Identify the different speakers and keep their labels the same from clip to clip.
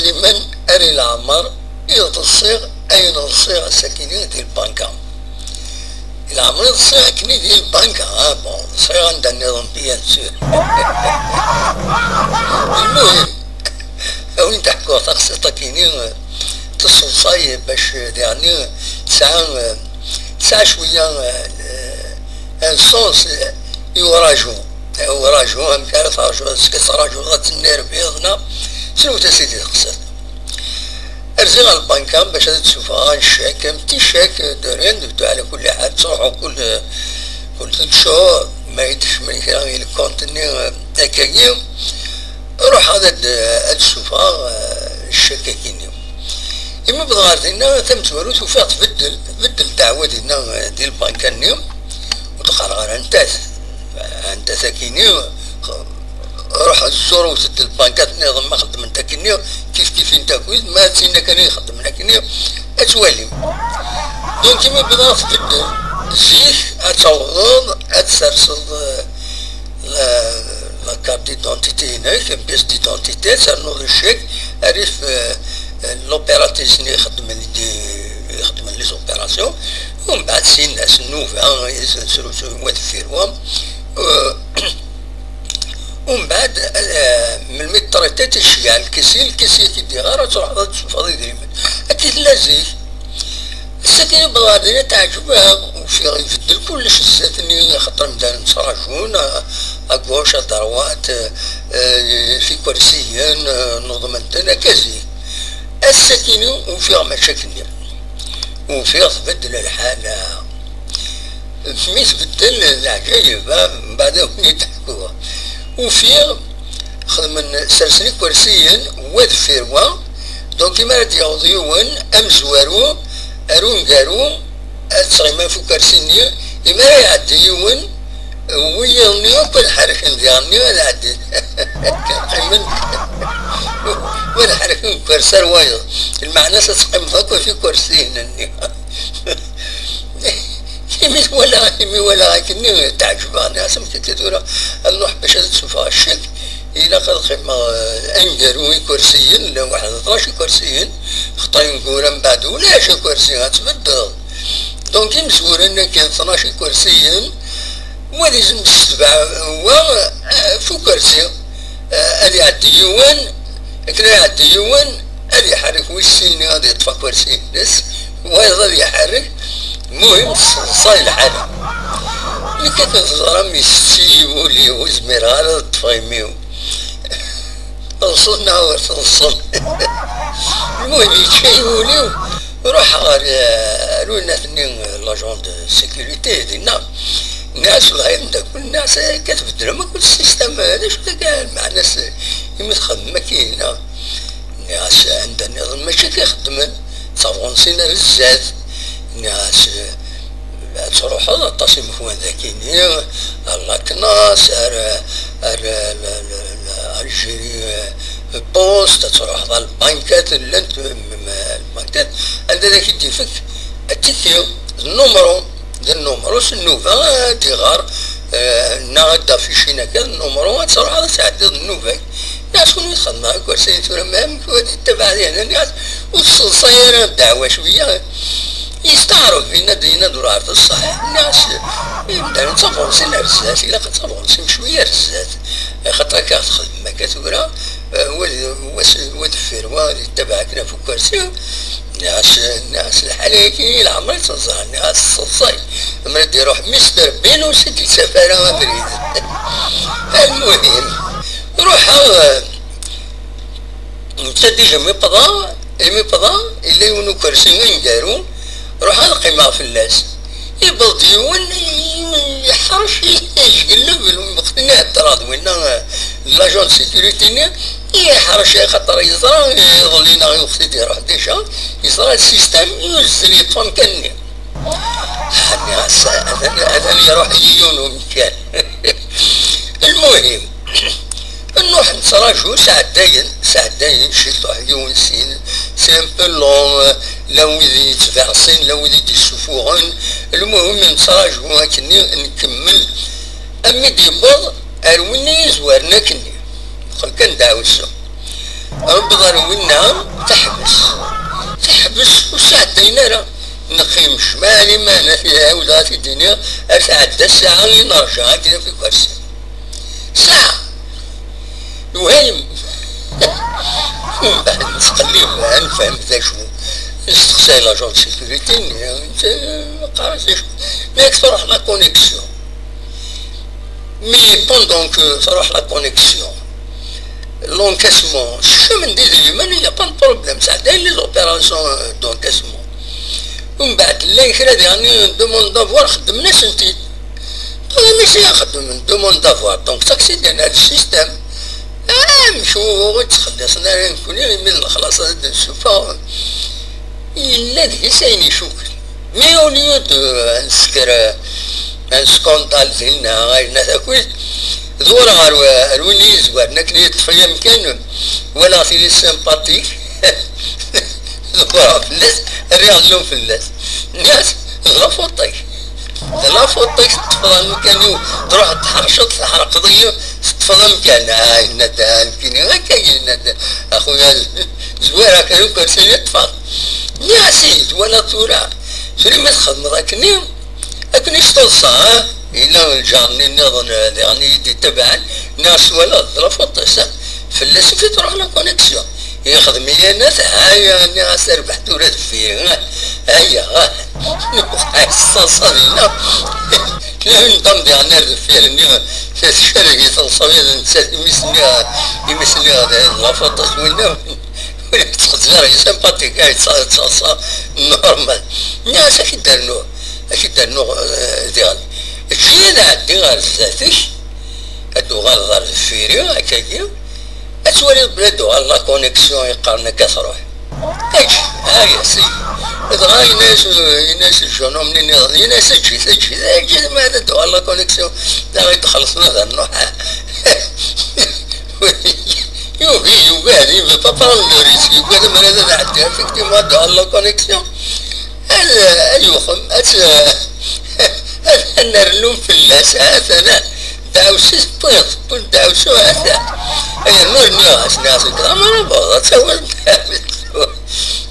Speaker 1: لمن أري العمر يتصيغ أين الصيغة السكينية ديال البنكة العمر يتصيغ كني ديال البنكة بون صيغة عندها النظام بيان سور. المهم وين تحكوا تقصيطة كيني تصوصاي باش يعني تسعى شوية ان سونس يوراجو هم كانت راجو غتنير بيضنا شنو تسيدي تقصد ارجع البنكة باش تشوفها الشاك متي شاك دارين دبتو على كل حال تروحو كل 3 شهور ما يدش من غير الكونتيني هكاكيا روح هذا تشوفها الشكاكيني إما بضغارتنا تم تورو توفيق تبدل الدعوة ديالنا ديال البنكة اليوم وتقرر انت ساكيني روح زور وسد البنكات نظام ما خدم انت كنيو كيف انت كويس ما تسينا كان يخدم لنا كنيو اتوالي دونك كيما بدا تبدل زيك اتعوض اتسرسل لا كارت ديدونتيتي هناك بيس ديدونتيتي سرنوض الشيك عرف لوبيراتيس اللي يخدم لي زوبيراسيون ومن بعد سي الناس النوفا يسلسلو واد فيروام ومن بعد من الميتريتي تشجع الكسي كيدي غير تروح تشوف هذا يدري اكيد لازم السكينة بغادية تعجبها وفي يفدل كلش الساتني خاطر مدان مصراجون اكواش ضروات في كرسيين نظمتنا كازي السكينة وفيها مشاكل وفيها تبدل الحالة فمي تبدل العجايب من بعد وين تحكوها وفيها خدمن سرسني كرسيين واد فيروا دونك كيما يعوض يوان امزوارو ارون قارو اتسغيما فو كرسيني إما يعدي يوان ويغنيو بالحركة ديالني هذا عدي كنقيمن والحركة كرسر وايض المعنى تتقيم ضاك في كرسيين كيمي ولا كني تعجبني اسم كتدورا نروح باش تشوفها الشك إلا قد قيمة انقروا كرسيين واحد 12 كرسيين خطاين كورا من بعد ولا شي كرسي غتبدل دونك مسؤولين كاين 12 كرسيين ولازم تتبع هو فو كرسي اللي يعدي يوان كنا يعدي يوان اللي يحرك ويسيني غادي يطفى كرسي الناس ويظل يحرك المهم صاي الحالة اللي كتنظر ميستي ولي وزمير غادا تفايميو وصلنا ورتوصل المهم يتشايوليو روح رونا ثنين لاجون دو سيكوريتي ديالنا الناس والله نتا كل الناس كتبدل ما كل السيستم هذا شو كاع مع ناس يمتخدم كاينه الناس عندها نظام ماشي كيخدمن صافونسينا بزاف الناس تروحوا تصيم فوان ذاكيني الكناس الجيري بوست تروح ذا البنكات البنكات عند ذاك يديفك التيكيو النومرو النوفا ديغار ناغدا في شينا كذا النومرو تروح هذا تعدد النوفا الناس كون يتخدم كرسي تورا مهم تبع هنا الناس والصيانة دعوة شوية يستعرف فينا دينا دور عرض الصحيح الناس يبداو تصفونسينا بزاف إلا كتصفونسيم شوية بزاف خاطر كتخدم ما كتورا واد الفيروا اللي تبعك في كرسي الناس الحلاكي العمر تنصح الناس الصاي مرد يروح مستر بينو سيد السفارة ما بريد المهم روح تدي جمي بضا اللي يونو كرسيين دارو روح القيمة في اللاس يبل ديون يحرش يقلب المقتنع الطراد وين لاجون سيكوريتي يحرش خاطر يزرع يظلينا يوقتي يروح ديشا يزرع السيستم يوزن يطفم كني الناس هذا اللي يروح يونو مكان المهم نروح نتراجعو ساعتين شي طاحيون سامبلون لو يتفعصين لو يديسوفوهن المهم نتراجعو هاكني نكمل أمي ديبض أرويني زوارنا كني كندعو السو بضر ونا تحبس وساعتين راه نقيم شمالي ما أنا فيها ولا في الدنيا أتعدى الساعة نرجع كذا في كرسي ساعة وهايم ومن بعد نتقلب نفهم ذا شو نستقصي لاجون سيكوريتي قررت ماك تروح لا كونيكسيون مي بوندون كو تروح لا كونيكسيون l'encaissement chemin des humains il n'y a pas de problème ça dès les opérations d'encaissement ومن بعد اللي كرا يعني دوموند دافوار خدمنا سنتي طبعا ماشي نخدم دوموند دافوار دونك تاكسي ديال هاد السيستم مشو تخلصنا نكون من خلاص هاد الشوفا إلا ذي سايني شوك مي أو ليو دو نسكر ان سكوندال فينا غاينا تاكل دور الولي زوار ناكلي طفية مكان ولا في سيمباتيك دور فلاس الرياضيون فلاس الناس لافوطيك تفضل مكان تروح تحرشط تحرق ضيو تفضل مكان هنا دا يمكن هكا اخويا زوار هكا يمكن سيني تفضل ناسيت ولا تورا سوري ما تخدم ذاك أكن يستوصى إلا الجارني نظن يعني تبعا ناس ولا ضرفت فلاس في تروح لا كونيكسيون يخدم لي الناس هاي ناس ربح تورث فيه هيا الصلصة ديالنا لا نضم ديال نرد فيها لأني تشارك صلصة يمسنيها لافطة ولا تخزر سيمباتيك هاي صلصة نورمال ناس أكيد دارنو ديالي الشيء اللي عندي غير ذاتي هادو غير ضار الفيري هكاكي أتولي بلادو غير لا كونيكسيون يقارنا كثروه هاي سي غير يناس الجنوب منين يناس تجي ما هادو غير لا كونيكسيون لا غير تخلصنا ذا النوع يوغادي ما بابا لوريس يوغادي ما هذا عندي افكتيفمون هادو غير لا كونيكسيون أيوخم نرلوم في الناس هذا داوسي طيط داوسو هذا أي نور ناس كذا ما نبغى تسوي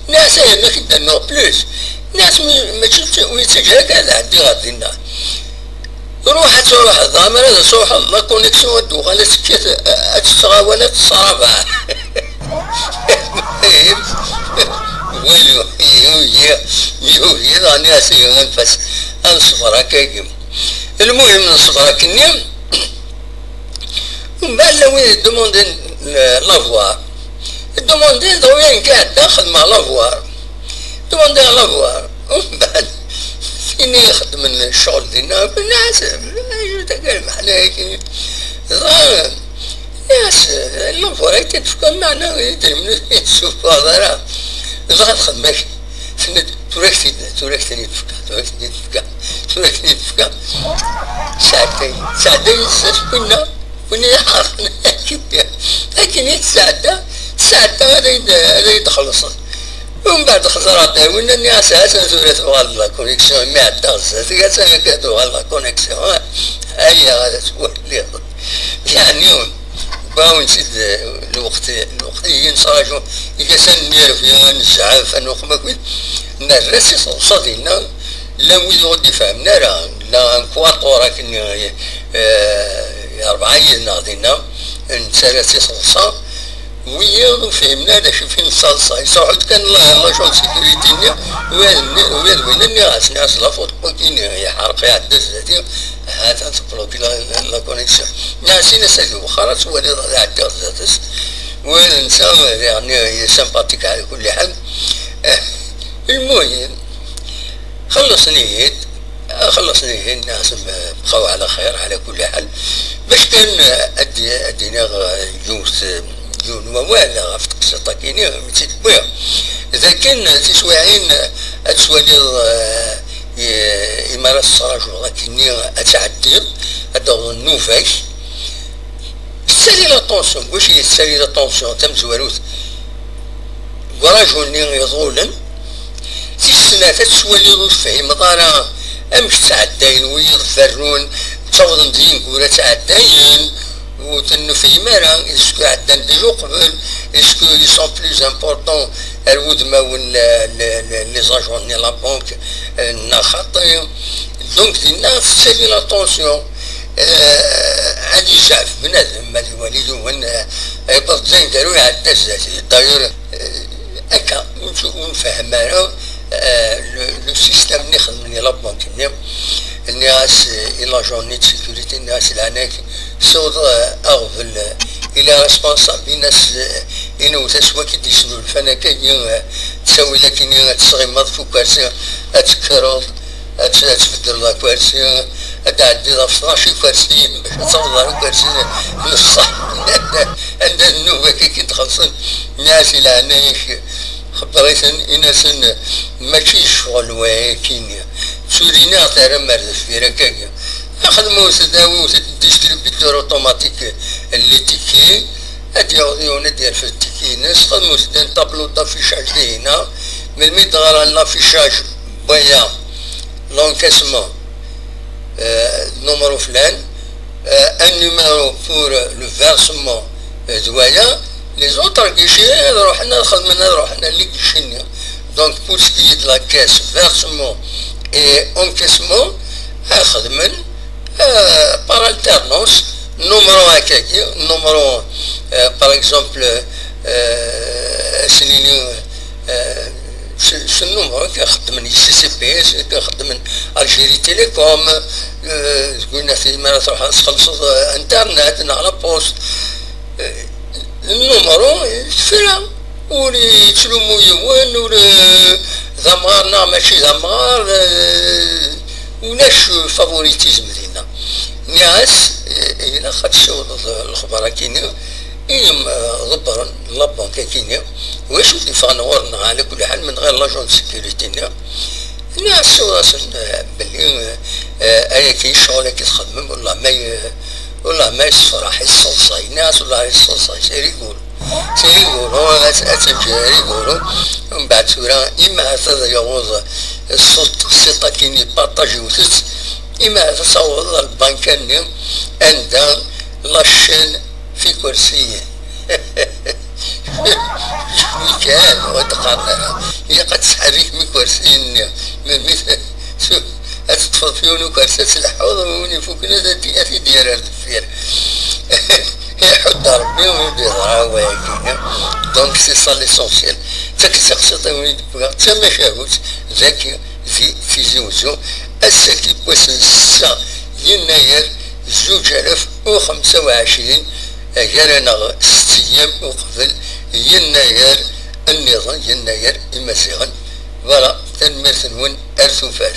Speaker 1: ناس أي نكيد نو بلوس ناس ما تشوفش ويتجاك هذا عندي غادينا روح تروح ضامر هذا صوح الله كونيكسيون دوغ على سكيت أتستغاونا تصرفها ويلو يوهي راني اسير نفس نصبر هكاك المهم نصبر هكني ومن بعد وين دوموندين لافوار دوموندين وين قاعد داخل مع لافوار دوموندين لافوار ومن بعد فيني يخدم الشغل ديالنا بالناس تقال معنا هيك ناس لافوار هيك تفكر معنا يدير من تشوف هذا زغط خدمك سند توركتني تفكا ساعتين كنا حاطين كده لكن ساعتين هذا يتخلص ومن بعد خسرت وين الناس اساسا سورة والله كونيكسيون ما تغزى تقاسا كاتو والله كونيكسيون هاي هذا هو اللي يعني باون نسيت الوقت ينصاجو يكسن نيرف نسعاف نخمك نرسي صدينا لا وين غادي فهمنا راه لا نكواطورا كني 40 ناضينا نسرسي صلصه ويا فهمنا هذا شوف فين الصلصه يصعد كان لا شون سيكوريتي وين الناس لا فوت كاين يحرق يعدز ذاتي هذا تبلوكي لا كونيكسيون ناس نسالو خلاص هو اللي عدى ذاتس وين نسام يعني سمباتيك على كل حال المهم خلصني الناس بقاو على خير على كل حال باش كان ادينا جون ووالا في قصة كيني متيت بويا إذا كان تسواعين أتسوالي إمارة الصراجو لكني أتعدل هذا النوفاش سالي لا طونسيون واش هي سالي لا طونسيون تم زواروت وراجو ني يظولن في السنة تسوالي في مطارا أمش تعدين ويغفرون تصوضن دين كورا تعدين وتنفهم اسكو عندنا ديجا قبل اسكو ils sont plus importants الودما ولا لي زاجون ديال لا بنك خاطئين دونك دينا سالي لاتونسيون عندي شعب بنادم مالي والدو وانا يبقى زين داروا على الدزاتي داير هكا ونفهم انا لو سيستم اللي خدمني لا بنك الناس الى جورني دو سيكوريتي الناس العناك صوت اغفل الى ريسبونسابل ناس انو تسوى كي ديسنو الفنا كاين تسوي لكن تصغي مضفو كارسي اتكرر تبدل لا كارسي تعدي 12 كارسي باش تصور كارسي نص عند النوبه كي تخلصن الناس العناك خبريت الناس ماشي شغل واكين سورينا ترى مرد في ركاكا خدموا سداو ديستريبيتور اوتوماتيك اللي تيكي هادي يعطيونا ديال في التيكي ناس خدموا سدان طابلو دافيشاج هنا من الميدغار لافيشاج بيا لونكاسمون نومرو فلان ان نيميرو بور لو فيرسمون دوايا لي زوتر كيشي روحنا خدمنا روحنا اللي كيشينا دونك بور سكي د لا كاس فيرسمون et encaissement خدمن par alternance numéro هكاكي numéro par exemple سنيني شنو النمرو كنخدم سي سي بي اس كنخدم الجيري تيليكوم قلنا في مرة تروح نخلص انترنت على بوست النمرو فيها ولي تلومو يوان ولا زمارنا ماشي زمار وناش فافوريتيزم ديالنا ناس الى خد شغل الخبره كاينه إيم ضبرا لابون كاينه واش ودي فانورنا على كل حال من غير لاجون سيكوريتي الناس باللي اي كاين شغل كتخدم والله ما يصفرح الصلصه الناس والله الصلصه سيقولوا يقولوا ومن بعد سورة إما هذا يغوض السلطة كيني بارطاجي وثث إما هذا صوض البنكان عند لاشين في كرسي كان وتقال هي قد تحرك من كرسي من مثل أتطفل فيونو كرسي الحوض ومن فوقنا ذاتي أثي ديار الدفير يحط ربي ويدير راه دونك سي سا ليسونسيال تاك سقسط وين تبغى تما شاهوت ذاك في زوجو الساكي بوسن 6 يناير 2025 جانا 6 ايام وقبل يناير النظام يناير المسيغن فوالا تنمرث وين ارثو فار